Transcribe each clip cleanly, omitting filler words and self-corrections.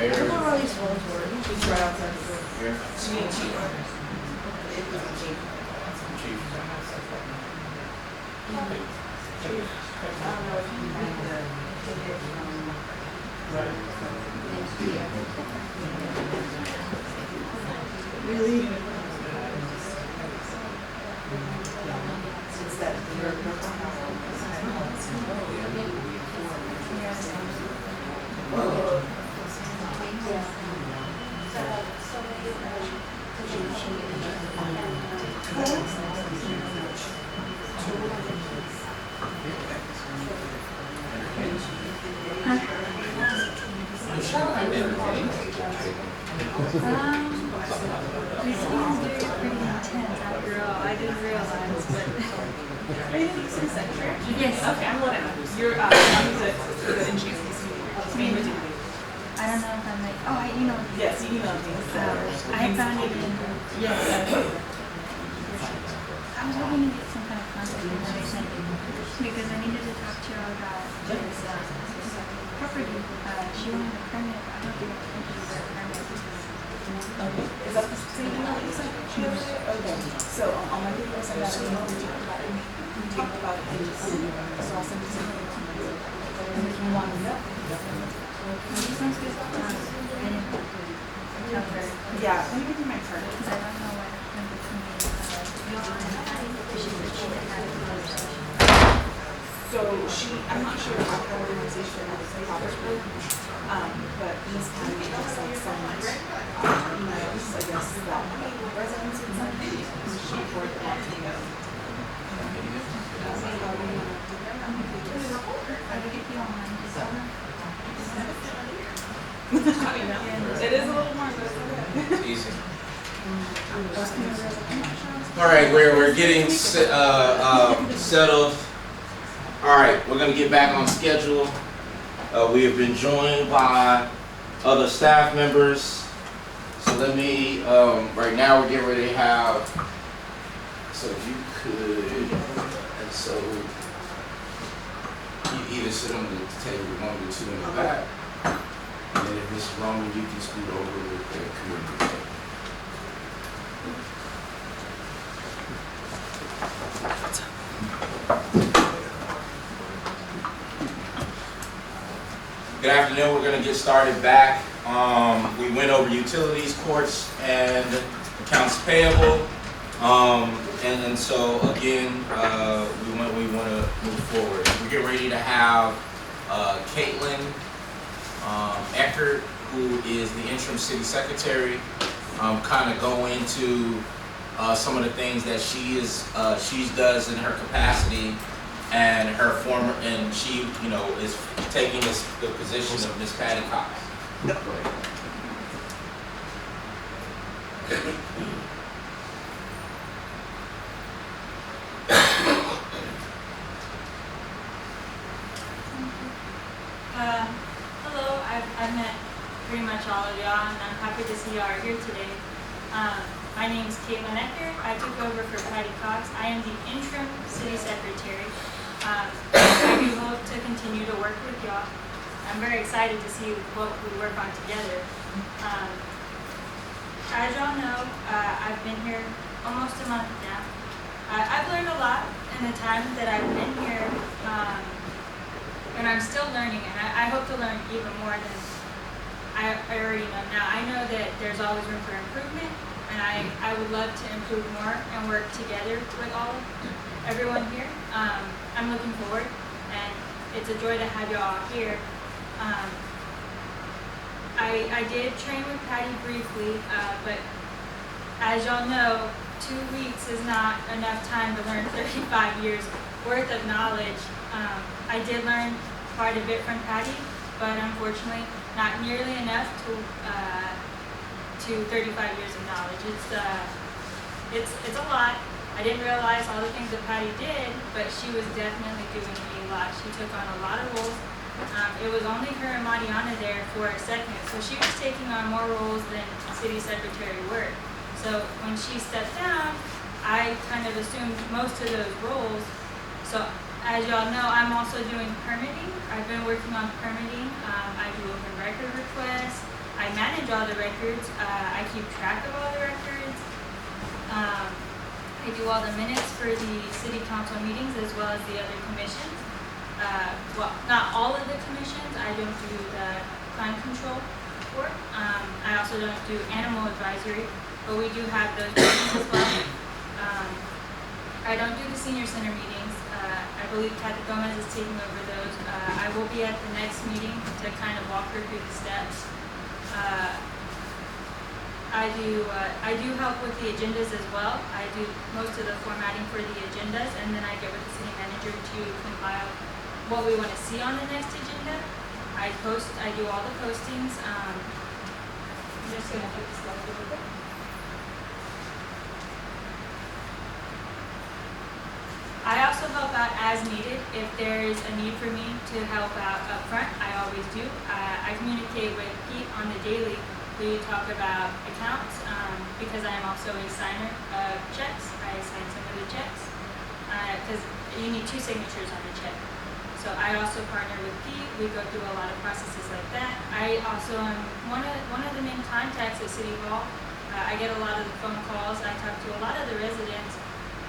mayor. I don't know where these phones were. She's right outside the door. Here. Chief. Chief. Really? Since that These games do get pretty intense after all. I didn't realize, but Are you the city secretary? yes. Okay, I'm Lorena. You're the in-chief meeting with you. I don't know if I'm like, oh, I emailed you. Yes, you emailed me. So I found it in. yes. I was hoping to get some kind of contact information because I needed to talk to her about this property. She wanted a permit. I don't think I can use her permit. Okay. Is that the same email that you sent? Okay. So on my video, I sent out an email. We talked about it. So I'll send it to you. And if you want to know. Sounds good. I didn't tell her Yeah, let me give you my card. because I don't know what happened between y'all and Patty. She said she had had a conversation. So I'm not sure how her organization has Robertsburg, but Miss Patty has like some emails, I guess, that residents and something. She forwarded that to me. I would get you online to tell her. It is a little more, but it's okay. Easy. All right, we're getting settled. All right, we're gonna get back on schedule. We have been joined by other staff members. So let me, right now we're getting ready to have, so if you could, and so you either sit on the table with one or two in the back. And then if Mrs. Roman, you can scoot over with the Kirby. Good afternoon. We're going to get started back. We went over utilities, courts, and accounts payable. And so again, we want to move forward. We get ready to have Caitlin Eckert, who is the interim city secretary, kind of go into some of the things that she does in her capacity, and her former, and she, is taking the position of Miss Patty Cox. Yep. Hello, I've met pretty much all of y'all, and I'm happy to see y'all are here today. My name is Caitlin Ecker. I took over for Patty Cox. I am the interim city secretary. I do hope to continue to work with y'all. I'm very excited to see what we work on together. As y'all know, I've been here almost a month now. I've learned a lot in the time that I've been here, and I'm still learning, and I hope to learn even more than I already know now. I know that there's always room for improvement, and I would love to improve more and work together with everyone here. I'm looking forward, and it's a joy to have you all here. I did train with Patty briefly, but as y'all know, 2 weeks is not enough time to learn 35 years worth of knowledge. I did learn quite a bit from Patty, but unfortunately not nearly enough to 35 years of knowledge. It's a lot. I didn't realize all the things that Patty did, but she was definitely doing a lot. She took on a lot of roles. It was only her and Mariana there for a second, so she was taking on more roles than city secretary work. So when she stepped down, I kind of assumed most of those roles. So as y'all know, I'm also doing permitting. I've been working on permitting. I do open record requests. I manage all the records. I keep track of all the records. I do all the minutes for the city council meetings as well as the other commissions. Well, not all of the commissions. I don't do the crime control work. I also don't do animal advisory, but we do have those meetings as well. I don't do the senior center meetings. I believe Kathy Gomez is taking over those. I will be at the next meeting to kind of walk her through the steps. I do help with the agendas as well. I do most of the formatting for the agendas, and then I get with the city manager to compile what we want to see on the next agenda. I do all the postings. I'm just gonna flip this slide really quick. I also help out as needed. If there's a need for me to help out up front, I always do. I communicate with Pete on the daily. We talk about accounts because I am also a signer of checks. I sign some of the checks because you need 2 signatures on a check. So I also partner with Pete. We go through a lot of processes like that. I also am one of the main contacts at City Hall. I get a lot of the phone calls. I talk to a lot of the residents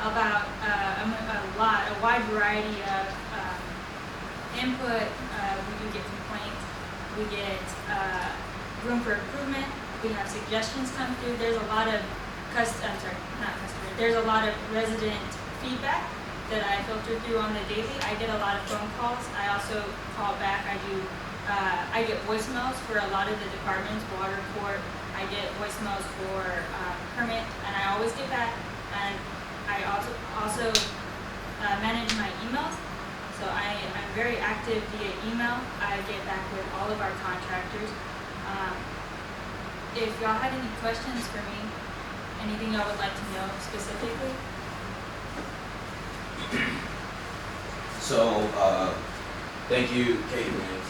about a wide variety of input. We do get complaints. We get room for improvement. We have suggestions come through. There's a lot of there's a lot of resident feedback that I filter through on the daily. I get a lot of phone calls. I also call back. I get voicemails for a lot of the departments, water court. I get voicemails for permit, and I always get back. And I also manage my emails. So I'm very active via email. I get back with all of our contractors. If y'all had any questions for me, anything y'all would like to know specifically? So, thank you, Caitlin.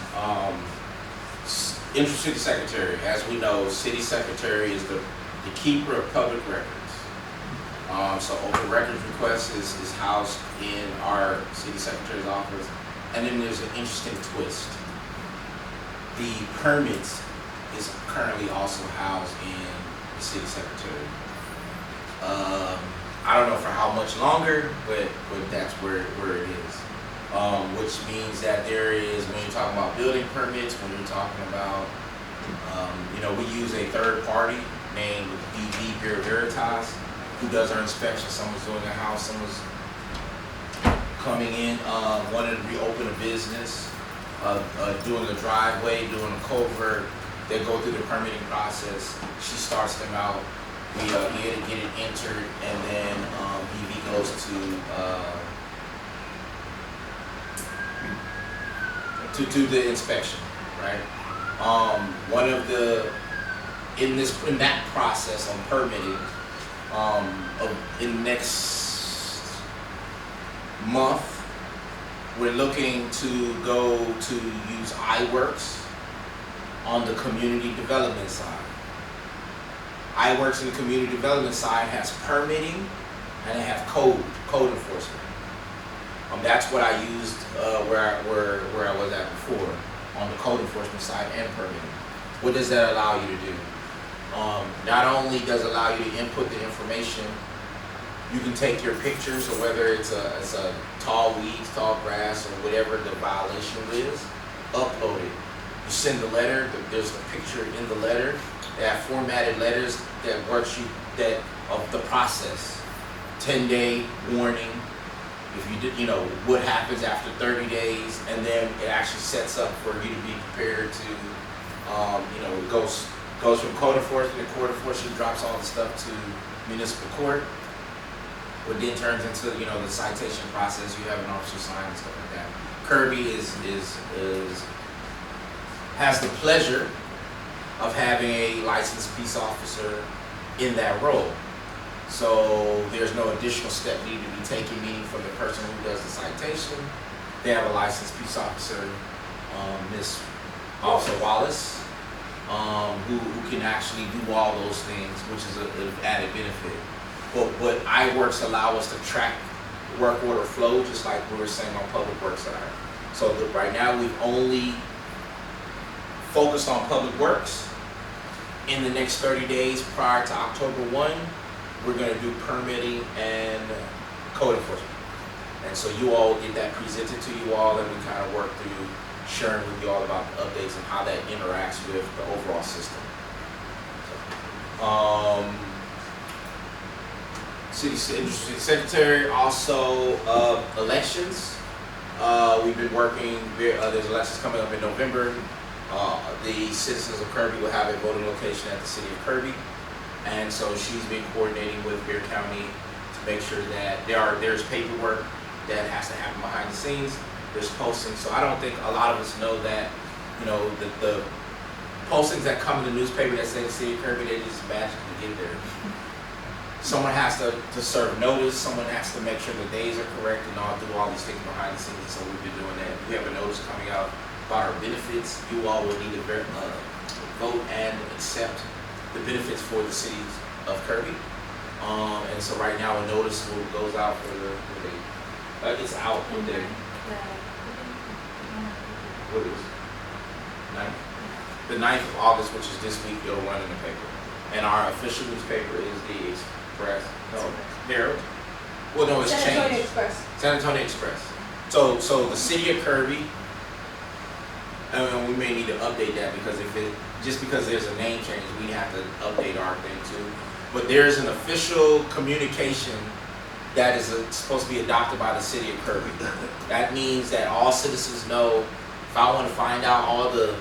Interim City Secretary, as we know, City Secretary is the keeper of public records. So open records request is housed in our City Secretary's office. And then there's an interesting twist. The permits is currently also housed in the City Secretary. I don't know for how much longer, but that's where it is. Which means that there is, when you're talking about building permits, when you're talking about, we use a third party named BV Veritas, who does our inspection. Someone's doing a house, someone's coming in, wanting to reopen a business, doing a driveway, doing a culvert. They go through the permitting process. She starts them out. We get it entered, and then BV goes to do the inspection, right? One of the in that process on permitting, in next month, we're looking to go to use iWorks on the community development side. iWorks in the community development side has permitting and it has code enforcement. That's what I used where I was at before, on the code enforcement side and permitting. What does that allow you to do? Not only does it allow you to input the information, you can take your pictures, or whether it's a tall weeds, tall grass, or whatever the violation is, upload it. You send the letter, there's a picture in the letter. They have formatted letters that of the process. 10-day warning, if you did, what happens after 30 days, and then it actually sets up for you to be prepared to, it goes from code enforcement, and court enforcement drops all the stuff to municipal court, what then turns into, the citation process. You have an officer sign and stuff like that. Kirby has the pleasure of having a licensed peace officer in that role. So there's no additional step needed to be taken, meaning from the person who does the citation. They have a licensed peace officer, Miss Officer Wallace, who can actually do all those things, which is an added benefit. But what iWorks allow us to track work order flow, just like we were saying on public works side. So right now we've only focused on public works, in the next 30 days prior to October 1, we're gonna do permitting and code enforcement. And so you all get that presented to you all, and we kind of work through sharing with you all about the updates and how that interacts with the overall system. City Secretary, also elections. We've been working, there's elections coming up in November. The citizens of Kirby will have a voting location at the city of Kirby. And so she's been coordinating with Bear County to make sure that there's paperwork that has to happen behind the scenes. There's postings. So I don't think a lot of us know that, the postings that come in the newspaper that say the city of Kirby, they just magically get there. Someone has to serve notice, someone has to make sure the days are correct and do all these things behind the scenes. So we've been doing that. We have a notice coming out about our benefits. You all will need to vote and accept the benefits for the city of Kirby. And so right now a notice goes out for it's out one day. What is it? 9th? The 9th of August, which is this week, it'll run in the paper. And our official newspaper is the Express. No, Herald. Well, no, it's San Antonio changed. Express. San Antonio Express. So the city of Kirby, and we may need to update that because just because there's a name change, we have to update our thing too. But there's an official communication that is supposed to be adopted by the city of Kirby. That means that all citizens know, if I want to find out all the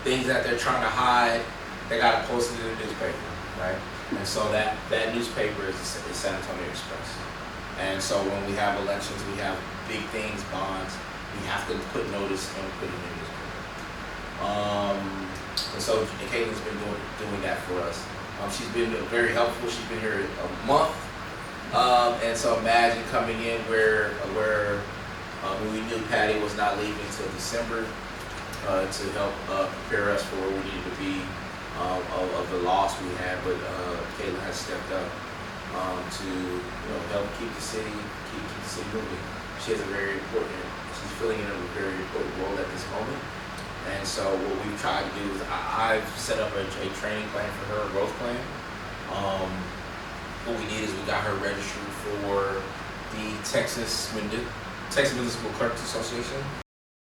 things that they're trying to hide, they got to post it in the newspaper, right? And so that newspaper is San Antonio Express. And so when we have elections, we have big things, bonds, we have to put notice and put it in the newspaper. And so Caitlin's been doing that for us. She's been very helpful. She's been here a month. And so imagine coming in where we knew Patty was not leaving until December to help prepare us for where we needed to be of the loss we had. But Caitlin has stepped up to help keep the city moving. She's filling in a very important role at this moment. And so what we've tried to do is I've set up a training plan for her, a growth plan. What we did is we got her registered for the Texas Municipal Clerks Association.